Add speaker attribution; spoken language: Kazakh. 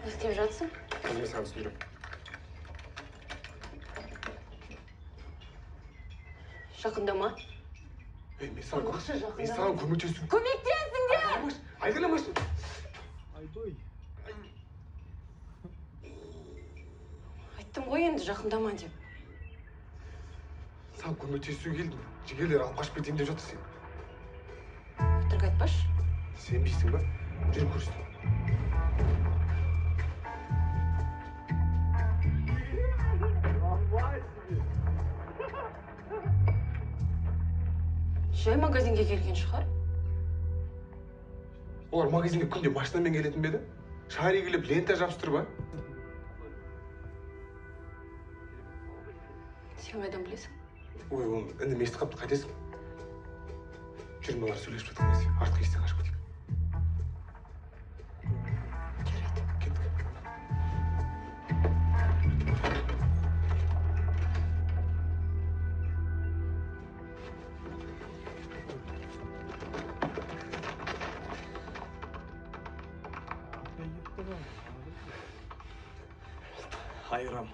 Speaker 1: Не істеп жатсың?
Speaker 2: Мен саған түсіндірем.
Speaker 1: Жақындама.
Speaker 2: Мен саған көмектесу.
Speaker 1: Көмектесіңдер!
Speaker 2: Айғайламашы.
Speaker 3: Айбай.
Speaker 1: Айттым ғой енді жақындама деп.
Speaker 2: Саған көмектесуге келдім. Жігерлер алып қашып кетейін деп жатыр сен.
Speaker 1: Өтірік айтпашы.
Speaker 2: Сенбейсің ба? Жүріп көрсін.
Speaker 1: Жай магазинге келген шығар.
Speaker 2: Олар магазинге күнде машинамен келетін бе еді? Шаригілеп лента жабыстырып, а?
Speaker 1: Сен қайдан білесің?
Speaker 2: Ой, оны інім естіп қапты, қайтесің? Жүрме, олар сөйлесіп жатқан кезде артқы естен қашып кетейік.
Speaker 1: Жарайды.
Speaker 2: Кеттік.
Speaker 3: Айрам.